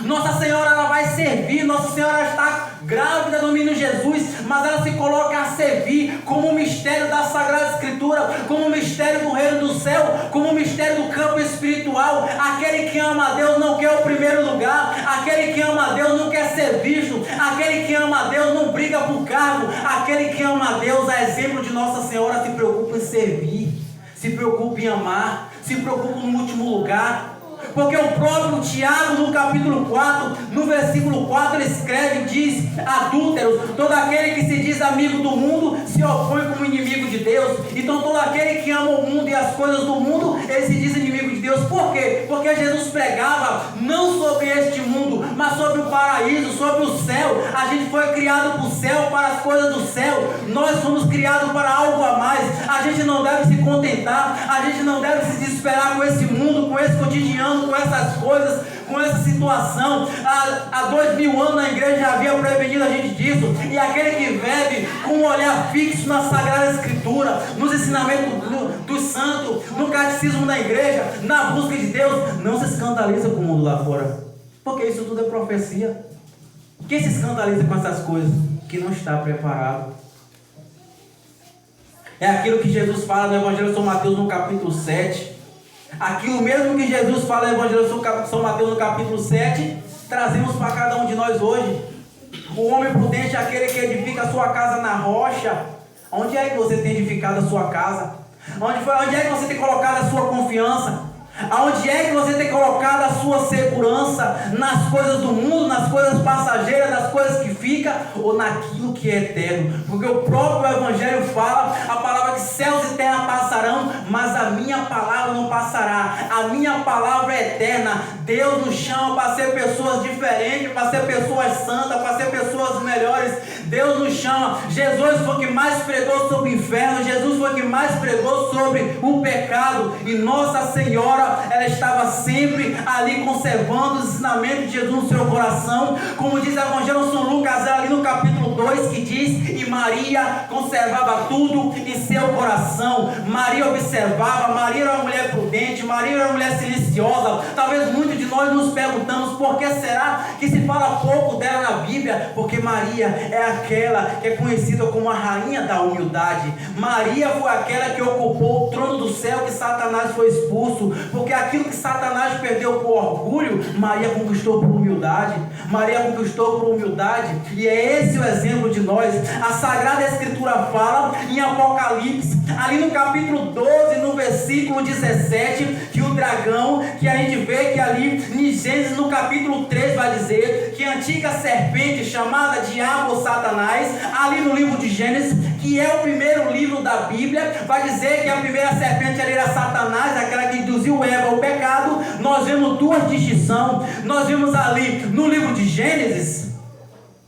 Nossa Senhora ela vai servir, Nossa Senhora está grávida do menino Jesus, mas ela se coloca a servir como o mistério da Sagrada Escritura, como o mistério do reino do céu, como o mistério do campo espiritual. Aquele que ama a Deus não quer o primeiro lugar, aquele que ama a Deus não quer ser visto, aquele que ama a Deus não briga por cargo, aquele que ama a Deus, a exemplo de Nossa Senhora, se preocupa em servir, se preocupa em amar, se preocupa no último lugar. Porque o próprio Tiago, no capítulo 4, no versículo 4, ele escreve e diz: adúlteros, todo aquele que se diz amigo do mundo se opõe como inimigo de Deus. Então todo aquele que ama o mundo e as coisas do mundo, ele se diz inimigo de Deus. Por quê? Porque Jesus pregava não sobre este mundo, mas sobre o paraíso, sobre o céu. A gente foi criado para o céu, para as coisas do céu. Nós fomos criados para algo a mais. A gente não deve se contentar, a gente não deve se desesperar com esse mundo, com esse cotidiano, com essas coisas, com essa situação. Há 2000 anos na igreja já havia prevenido a gente disso. E aquele que bebe com um olhar fixo na Sagrada Escritura, nos ensinamentos do santo, no catecismo da igreja, na busca de Deus, não se escandaliza com o mundo lá fora, porque isso tudo é profecia. Quem se escandaliza com essas coisas? Que não está preparado. É aquilo que Jesus fala no Evangelho de São Mateus no capítulo 7. Aquilo mesmo que Jesus fala no Evangelho de São Mateus no capítulo 7, trazemos para cada um de nós hoje. O homem prudente é aquele que edifica a sua casa na rocha. Onde é que você tem edificado a sua casa? Onde é que você tem colocado a sua confiança? Aonde é que você tem colocado a sua segurança? Nas coisas do mundo, nas coisas passageiras, nas coisas que ficam, ou naquilo que é eterno? Porque o próprio Evangelho fala, a palavra que céus e terra passarão, mas a minha palavra não passará. A minha palavra é eterna. Deus nos chama para ser pessoas diferentes, para ser pessoas santas, para ser pessoas melhores. Deus nos chama. Jesus foi o que mais pregou sobre o inferno. Jesus foi o que mais pregou sobre o pecado. E Nossa Senhora, ela estava sempre ali conservando os ensinamentos de Jesus no seu coração, como diz o Evangelho de São Lucas ali no capítulo 2, que diz: e Maria conservava tudo em seu coração. Maria observava, Maria era uma mulher prudente, Maria era uma mulher silenciosa. Talvez muitos de nós nos perguntamos por que será que se fala pouco dela na Bíblia? Porque Maria é aquela que é conhecida como a rainha da humildade. Maria foi aquela que ocupou o trono do céu que Satanás foi expulso. Porque aquilo que Satanás perdeu por orgulho, Maria conquistou por humildade. Maria conquistou por humildade. E é esse o exemplo de nós. A Sagrada Escritura fala em Apocalipse, ali no capítulo 12, no versículo 17, que o dragão, que a gente vê que ali em Gênesis no capítulo 3 vai dizer que a antiga serpente chamada Diabo ou Satanás, ali no livro de Gênesis, que é o primeiro livro da Bíblia, vai dizer que a primeira serpente ali era Satanás, aquela que induziu Eva ao pecado. Nós vemos duas distinções. Nós vimos ali no livro de Gênesis,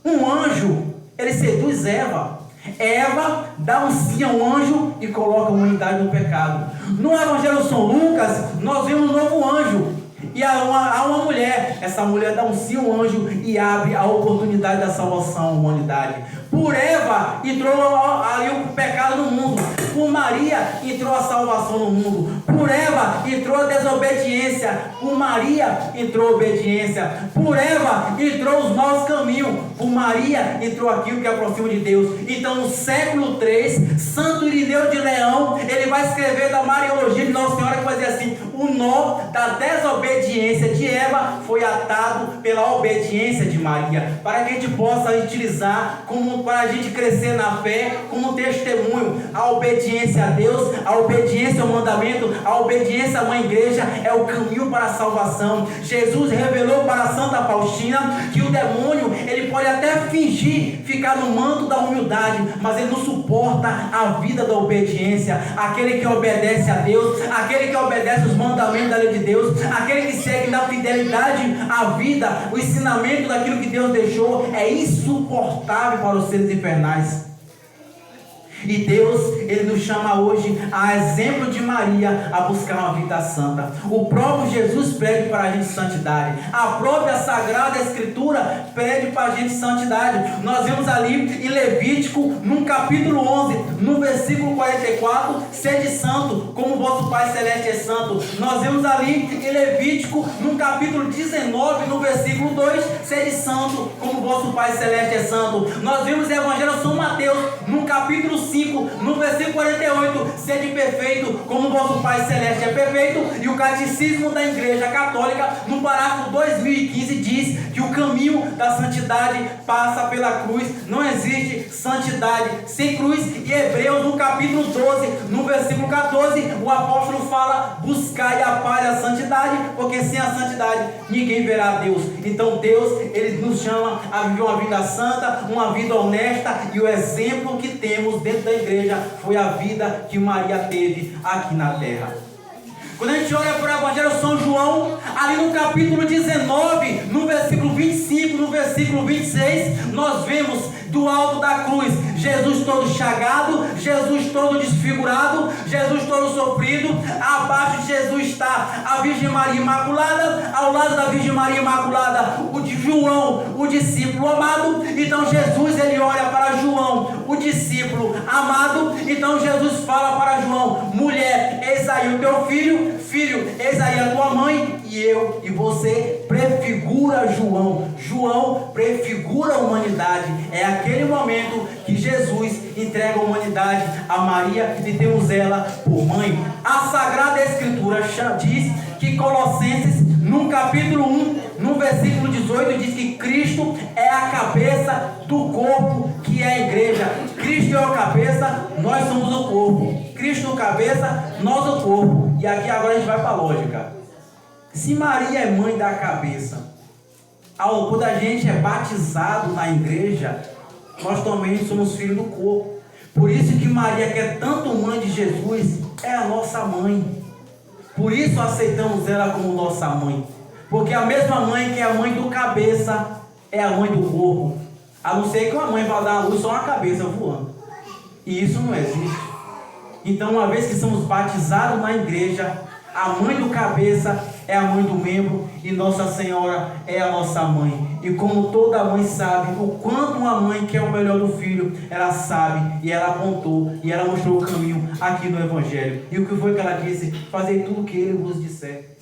um anjo, ele seduz Eva. Eva dá um sim a um anjo e coloca a humanidade no pecado. No Evangelho de São Lucas, nós vemos um novo anjo. E há uma mulher, essa mulher dá um sim ao anjo e abre a oportunidade da salvação à humanidade. Por Eva entrou ali o pecado no mundo. Por Maria entrou a salvação no mundo. Por Eva entrou a desobediência. Por Maria entrou a obediência. Por Eva entrou os maus caminhos. Por Maria entrou aquilo que aproxima de Deus. Então no século III, Santo Irineu de Leão, ele vai escrever da Mariologia de Nossa Senhora, que vai dizer assim: o nó da desobediência de Eva foi atado pela obediência de Maria, para que a gente possa utilizar para a gente crescer na fé como testemunho. A obediência a Deus, a obediência ao mandamento, a obediência à Mãe Igreja é o caminho para a salvação. Jesus revelou para a Santa Faustina que o demônio, ele pode até fingir ficar no manto da humildade, mas ele não suporta a vida da obediência. Aquele que obedece a Deus, aquele que obedece os mandamentos da lei de Deus, aquele que segue na fidelidade à vida, o ensinamento daquilo que Deus deixou, é insuportável para os seres infernais. E Deus, ele nos chama hoje, a exemplo de Maria, a buscar uma vida santa. O próprio Jesus pede para a gente santidade. A própria Sagrada Escritura pede para a gente santidade. Nós vemos ali em Levítico, no capítulo 11, no versículo 44, sede santo, como vosso Pai Celeste é santo. Nós vemos ali em Levítico, no capítulo 19, no versículo 2, sede santo, como vosso Pai Celeste é santo. Nós vemos em Evangelho de São Mateus, no capítulo 5, no versículo 48, sede perfeito, como vosso Pai Celeste é perfeito. E o Catecismo da Igreja Católica, no parágrafo 2015, diz que o caminho da santidade passa pela cruz. Não existe santidade sem cruz. E Hebreus, no capítulo 12, no versículo 14, o apóstolo fala: buscai a paz e a santidade, porque sem a santidade ninguém verá a Deus. Então Deus, ele nos chama a viver uma vida santa, uma vida honesta, e o exemplo que temos dentro da igreja foi a vida que Maria teve aqui na terra. Quando a gente olha para o Evangelho de São João, ali no capítulo 19, no versículo 25, no versículo 26, nós vemos do alto da cruz Jesus todo chagado, Jesus todo desfigurado, Jesus todo sofrido. Abaixo de Jesus está a Virgem Maria Imaculada, ao lado da Virgem Maria Imaculada o de João, o discípulo amado. Então Jesus, ele olha para João, o discípulo discípulo amado. Então Jesus fala para João: mulher, eis aí o teu filho, filho, eis aí a tua mãe. E eu e você prefigura João. João prefigura a humanidade. É aquele momento que Jesus entrega a humanidade a Maria e temos ela por mãe. A Sagrada Escritura diz que Colossenses, no capítulo 1, no versículo 18, diz que Cristo é a cabeça do corpo, que é a igreja. Cristo é a cabeça, nós somos o corpo. Cristo é a cabeça, nós o corpo. E aqui agora a gente vai para a lógica. Se Maria é mãe da cabeça, quando a gente é batizado na igreja, nós também somos filhos do corpo. Por isso que Maria, que é tanto mãe de Jesus, é a nossa mãe. Por isso aceitamos ela como nossa mãe. Porque a mesma mãe que é a mãe do cabeça é a mãe do corpo. A não ser que uma mãe vá dar a luz só uma cabeça voando. E isso não existe. Então, uma vez que somos batizados na igreja, a mãe do cabeça é a mãe do membro e Nossa Senhora é a nossa mãe. E como toda mãe sabe o quanto uma mãe quer o melhor do filho, ela sabe e ela apontou e ela mostrou o caminho aqui no Evangelho. E o que foi que ela disse? Fazei tudo o que ele vos disser.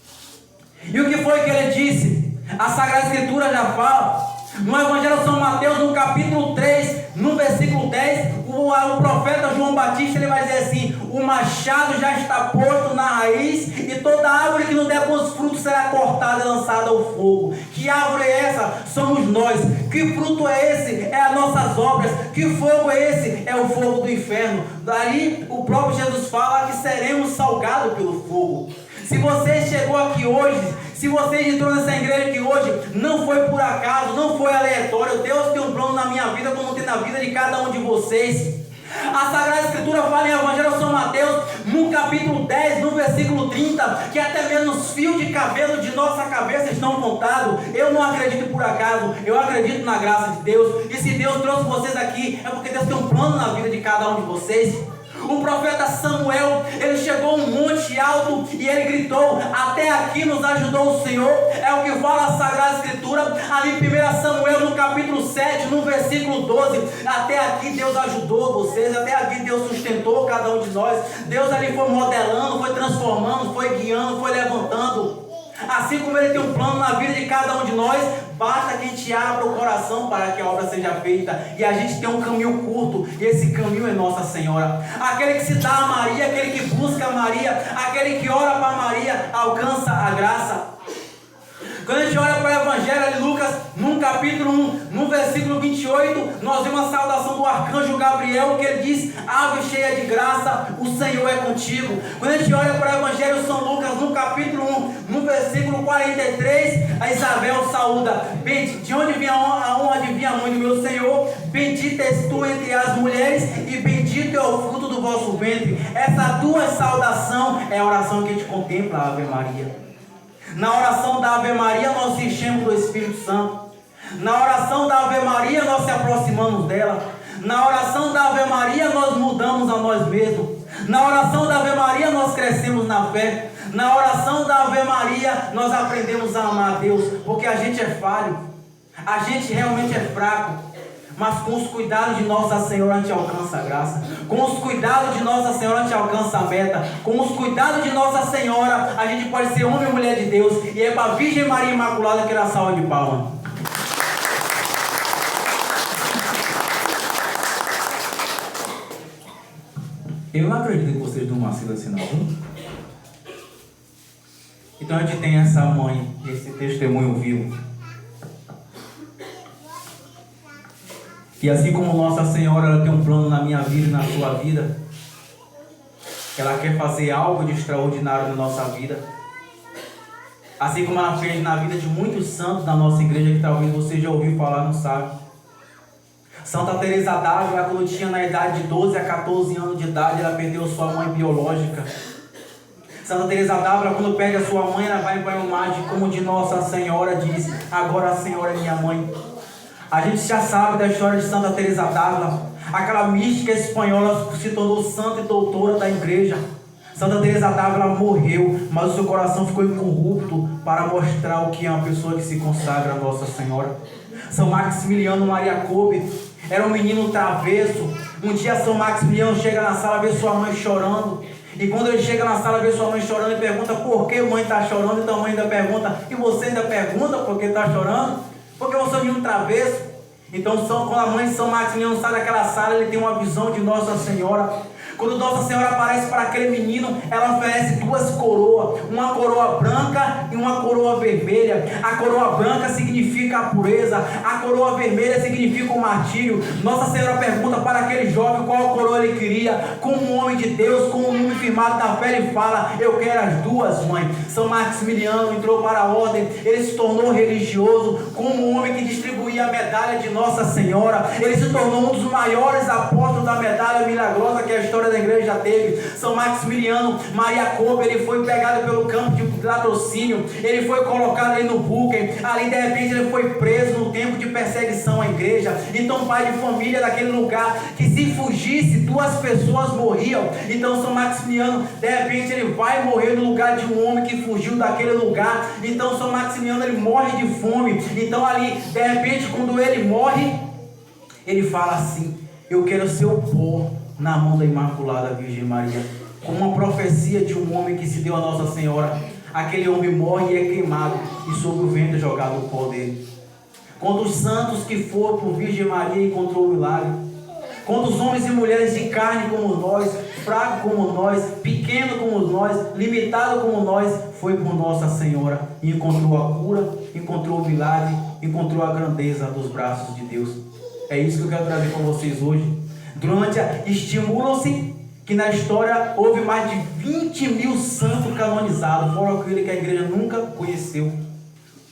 E o que foi que ele disse? A Sagrada Escritura já fala no Evangelho de São Mateus, no capítulo 3, no versículo 10, o profeta João Batista, ele vai dizer assim: o machado já está posto na raiz, e toda árvore que não der bons frutos será cortada e lançada ao fogo. Que árvore é essa? Somos nós. Que fruto é esse? É as nossas obras. Que fogo é esse? É o fogo do inferno. Daí o próprio Jesus fala que seremos salgados pelo fogo. Se você chegou aqui hoje, se você entrou nessa igreja aqui hoje, não foi por acaso, não foi aleatório. Deus tem um plano na minha vida, como tem na vida de cada um de vocês. A Sagrada Escritura fala em Evangelho de São Mateus, no capítulo 10, no versículo 30, que até mesmo os fios de cabelo de nossa cabeça estão contados. Eu não acredito por acaso, eu acredito na graça de Deus. E se Deus trouxe vocês aqui, é porque Deus tem um plano na vida de cada um de vocês. O profeta Samuel, ele chegou um monte alto e ele gritou: até aqui nos ajudou o Senhor. É o que fala a Sagrada Escritura ali em 1 Samuel, no capítulo 7, no versículo 12. Até aqui Deus ajudou vocês, até aqui Deus sustentou cada um de nós. Deus ali foi modelando, foi transformando, foi guiando, foi levantando. Assim como Ele tem um plano na vida de cada um de nós, basta que a gente abra o coração para que a obra seja feita. E a gente tem um caminho curto, e esse caminho é Nossa Senhora. Aquele que se dá a Maria, aquele que busca a Maria, aquele que ora para Maria, alcança a graça. Quando a gente olha para o Evangelho de Lucas, no capítulo 1, no versículo 28, nós vemos a saudação do arcanjo Gabriel, que ele diz: ave cheia de graça, o Senhor é contigo. Quando a gente olha para o Evangelho de São Lucas, no capítulo 1, no versículo 43, a Isabel saúda: de onde vinha a honra de vir a mãe do meu Senhor? Bendita és tu entre as mulheres, e bendito é o fruto do vosso ventre. Essa tua saudação é a oração que a gente contempla, a Ave Maria. Na oração da Ave Maria nós enchemos do Espírito Santo. Na oração da Ave Maria nós se aproximamos dela. Na oração da Ave Maria nós mudamos a nós mesmos. Na oração da Ave Maria nós crescemos na fé. Na oração da Ave Maria nós aprendemos a amar a Deus. Porque a gente é falho, a gente realmente é fraco. Mas com os cuidados de Nossa Senhora a gente alcança a graça. Com os cuidados de Nossa Senhora a gente alcança a meta. Com os cuidados de Nossa Senhora a gente pode ser homem e mulher de Deus. E é para a Virgem Maria Imaculada que era salva de palmas. Eu não acredito que vocês não vacilam assim não. Então a gente tem essa mãe, esse testemunho vivo. E assim como Nossa Senhora, ela tem um plano na minha vida e na sua vida, ela quer fazer algo de extraordinário na nossa vida, assim como ela fez na vida de muitos santos da nossa igreja, que talvez você já ouviu falar, não sabe. Santa Teresa d'Ávila, quando tinha na idade de 12 a 14 anos de idade, ela perdeu sua mãe biológica. Santa Teresa d'Ávila, quando perde a sua mãe, ela vai em banho mágico, como de Nossa Senhora diz: agora a Senhora é minha mãe. A gente já sabe da história de Santa Teresa d'Ávila, aquela mística espanhola que se tornou santa e doutora da igreja. Santa Teresa d'Ávila morreu, mas o seu coração ficou incorrupto para mostrar o que é uma pessoa que se consagra a Nossa Senhora. São Maximiliano Maria Kolbe, Era um menino travesso. Um dia São Maximiliano chega na sala, vê sua mãe chorando. E quando ele chega na sala, vê sua mãe chorando, ele pergunta por que mãe está chorando. Então a mãe ainda pergunta, e você ainda pergunta por que está chorando? Porque você é um menino travesso. Então quando a mãe de São Maximiliano sai daquela sala, ele tem uma visão de Nossa Senhora. Quando Nossa Senhora aparece para aquele menino, ela oferece 2 coroas, uma coroa branca e uma coroa vermelha. A coroa branca significa a pureza, a coroa vermelha significa o martírio. Nossa Senhora pergunta para aquele jovem qual coroa ele queria. Como um homem de Deus, como um homem firmado na fé, ele fala, eu quero as 2, mãe. São Maximiliano entrou para a ordem, ele se tornou religioso, como um homem que distribuía a medalha de Nossa Senhora. Ele se tornou um dos maiores apóstolos da medalha milagrosa que a história da igreja teve. São Maximiliano Maria Coupe, ele foi pegado pelo campo de latrocínio, ele foi colocado ali no bunker, ali de repente ele foi preso no tempo de perseguição à igreja. Então pai de família daquele lugar, que se fugisse 2 pessoas morriam. Então São Maximiliano, de repente ele vai morrer no lugar de um homem que fugiu daquele lugar. Então São Maximiliano, ele morre de fome. Então ali, de repente, quando ele morre, ele fala assim, eu quero ser o pó na mão da Imaculada Virgem Maria, como uma profecia de um homem que se deu a Nossa Senhora. Aquele homem morre e é queimado, e sobre o vento é jogado o pó dele. Quando os santos que foram por Virgem Maria encontrou o milagre, quando os homens e mulheres de carne como nós, fraco como nós, pequeno como nós, limitado como nós, foi por Nossa Senhora e encontrou a cura, encontrou o milagre, encontrou a grandeza dos braços de Deus. É isso que eu quero trazer para vocês hoje. Estimulam-se que na história houve mais de 20.000 santos canonizados, fora aquele que a igreja nunca conheceu.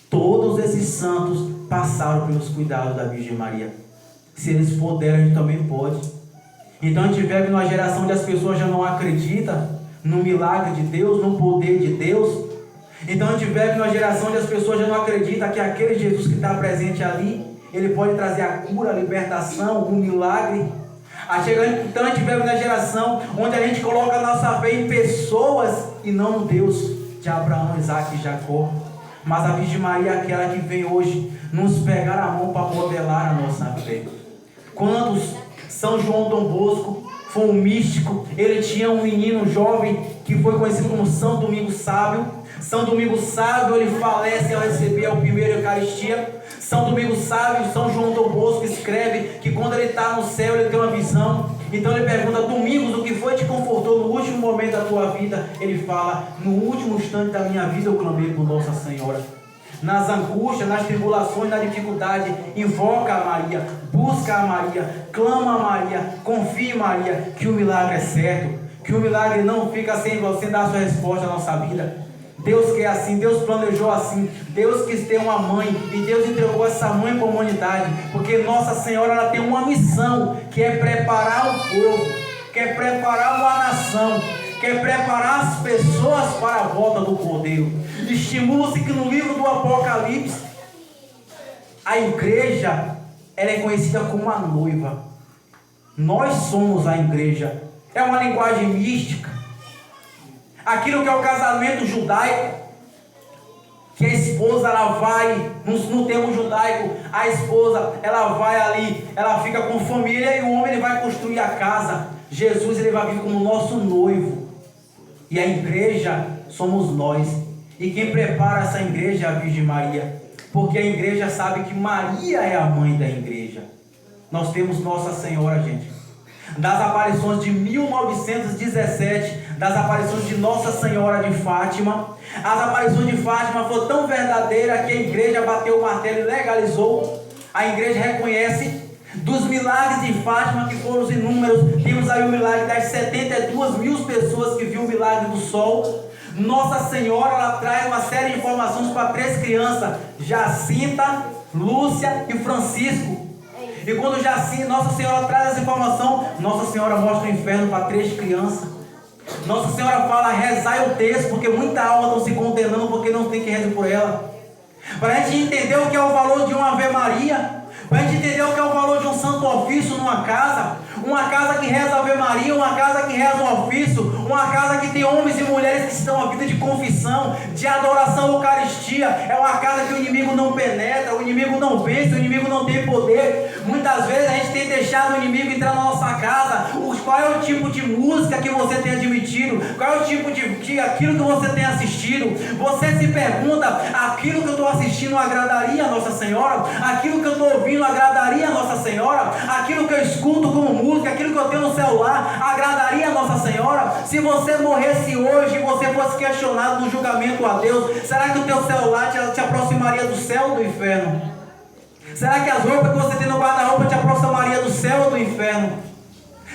Todos esses santos passaram pelos cuidados da Virgem Maria. Se eles puderam, a gente também pode. Então a gente vive numa geração onde as pessoas já não acreditam no milagre de Deus, no poder de Deus. Então a gente vive numa geração onde as pessoas já não acreditam que aquele Jesus que está presente ali, ele pode trazer a cura, a libertação, o milagre. Então a gente vive na geração onde a gente coloca a nossa fé em pessoas e não no Deus de Abraão, Isaac e Jacó. Mas a Virgem Maria é aquela que vem hoje nos pegar a mão para modelar a nossa fé. Quando São João Dom Bosco foi um místico, ele tinha um menino jovem que foi conhecido como São Domingos Sábio. São Domingos Sábio, ele falece ao receber a primeira Eucaristia. São Domingos Sábio, São João Dom Bosco escreve que quando ele está no céu, ele tem uma visão. Então ele pergunta, Domingos, o que foi que te confortou no último momento da tua vida? Ele fala, no último instante da minha vida eu clamei por Nossa Senhora. Nas angústias, nas tribulações, na dificuldade, invoca a Maria, busca a Maria, clama a Maria, confia em Maria, que o milagre é certo, que o milagre não fica sem você dar a sua resposta na nossa vida. Deus quer assim, Deus planejou assim, Deus quis ter uma mãe e Deus entregou essa mãe para a humanidade, porque Nossa Senhora ela tem uma missão, que é preparar o povo, quer preparar uma nação, quer preparar as pessoas para a volta do Cordeiro. Estimula-se que no livro do Apocalipse, a igreja ela é conhecida como a noiva. Nós somos a igreja. É uma linguagem mística. Aquilo que é o casamento judaico, que a esposa ela vai, no termo judaico, a esposa ela vai ali, ela fica com família e o homem ele vai construir a casa. Jesus ele vai vir como nosso noivo. E a igreja somos nós. E quem prepara essa igreja é a Virgem Maria. Porque a igreja sabe que Maria é a mãe da igreja. Nós temos Nossa Senhora, gente. Das aparições de 1917, das aparições de Nossa Senhora de Fátima. As aparições de Fátima foram tão verdadeiras que a igreja bateu o martelo e legalizou. A igreja reconhece. Dos milagres de Fátima, que foram os inúmeros, temos aí o milagre das 72.000 pessoas que viu o milagre do sol. Nossa Senhora ela traz uma série de informações para 3 crianças, Jacinta, Lúcia e Francisco. E quando Nossa Senhora traz essa informação, Nossa Senhora mostra o inferno para 3 crianças. Nossa Senhora fala, rezai o texto, porque muita alma estão se condenando porque não tem que rezar por ela. Para a gente entender o que é o valor de uma Ave Maria, para a gente entender o que é o valor de um santo ofício numa casa, uma casa que reza a Ave Maria, uma casa que reza um ofício, uma casa que tem homens e mulheres que estão a vida de confissão, de adoração à Eucaristia, é uma casa que o inimigo não penetra, o inimigo não vence, o inimigo não tem poder, Muitas vezes a gente tem deixado o inimigo entrar na nossa casa. Qual é o tipo de música que você tem admitido? Qual é o tipo de aquilo que você tem assistido? Você se pergunta, aquilo que eu estou assistindo agradaria a Nossa Senhora? Aquilo que eu estou ouvindo agradaria a Nossa Senhora? Aquilo que eu escuto como música, aquilo que eu tenho no celular, agradaria a Nossa Senhora? Se você morresse hoje e você fosse questionado no julgamento a Deus, será que o teu celular te aproximaria do céu ou do inferno? Será que as roupas que você tem no guarda-roupa te aproximaria do céu ou do inferno?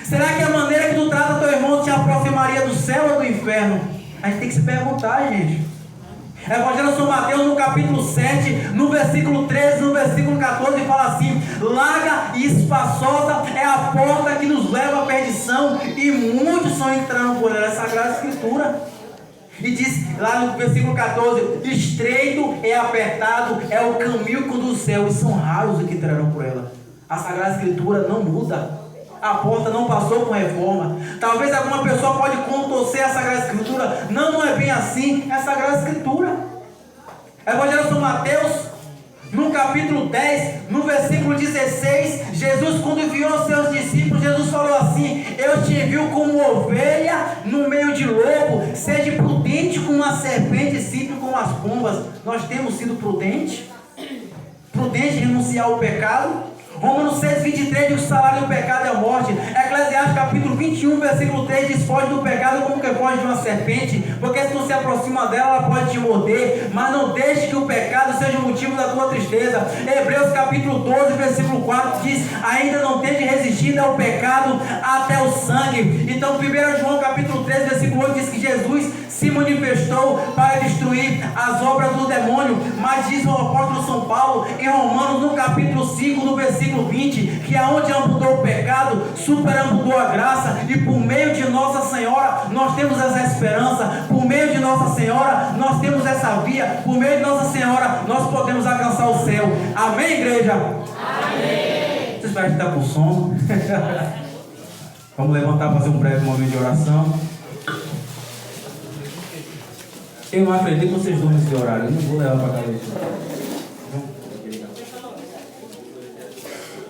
Será que a maneira que tu trata teu irmão te aproximaria do céu ou do inferno? A gente tem que se perguntar, gente. Evangelho de São Mateus, no capítulo 7, no versículo 13, no versículo 14, fala assim: larga e espaçosa é a porta que nos leva à perdição, e muitos só entrando por ela. É a Sagrada Escritura. E diz lá no versículo 14: estreito é apertado é o caminho que conduz ao céu, e são raros os que entrarão por ela. A Sagrada Escritura não muda. A porta não passou por reforma. Talvez alguma pessoa pode contorcer a Sagrada Escritura. Não é bem assim. É a Sagrada Escritura. Evangelho de São Mateus, no capítulo 10, no versículo 16, Jesus, quando enviou os seus discípulos, Jesus falou assim: eu te envio como ovelha no meio de lobo. Seja prudente como uma serpente e simples como as pombas. Nós temos sido prudentes? Prudente em renunciar ao pecado? Romanos 6, 23 diz que o salário do pecado é a morte. Eclesiastes capítulo 21, versículo 3 diz: foge do pecado como que foge de uma serpente, porque se tu se aproxima dela, ela pode te morder. Mas não deixe que o pecado seja o motivo da tua tristeza. Hebreus capítulo 12, versículo 4 diz: ainda não tende resistido ao pecado até o sangue. Então 1 João capítulo 13, versículo 8 diz que Jesus se manifestou para destruir as obras do demônio. Mas diz o apóstolo São Paulo em Romanos, no capítulo 5, no versículo 20, que aonde amputou o pecado, superamputou a graça, e por meio de Nossa Senhora nós temos essa esperança. Por meio de Nossa Senhora nós temos essa via. Por meio de Nossa Senhora nós podemos alcançar o céu. Amém, igreja? Amém. Vocês parecem estar com sono? Vamos levantar, fazer um breve momento de oração. Eu não acredito que vocês dormem nesse horário. Eu não vou levar para a cabeça.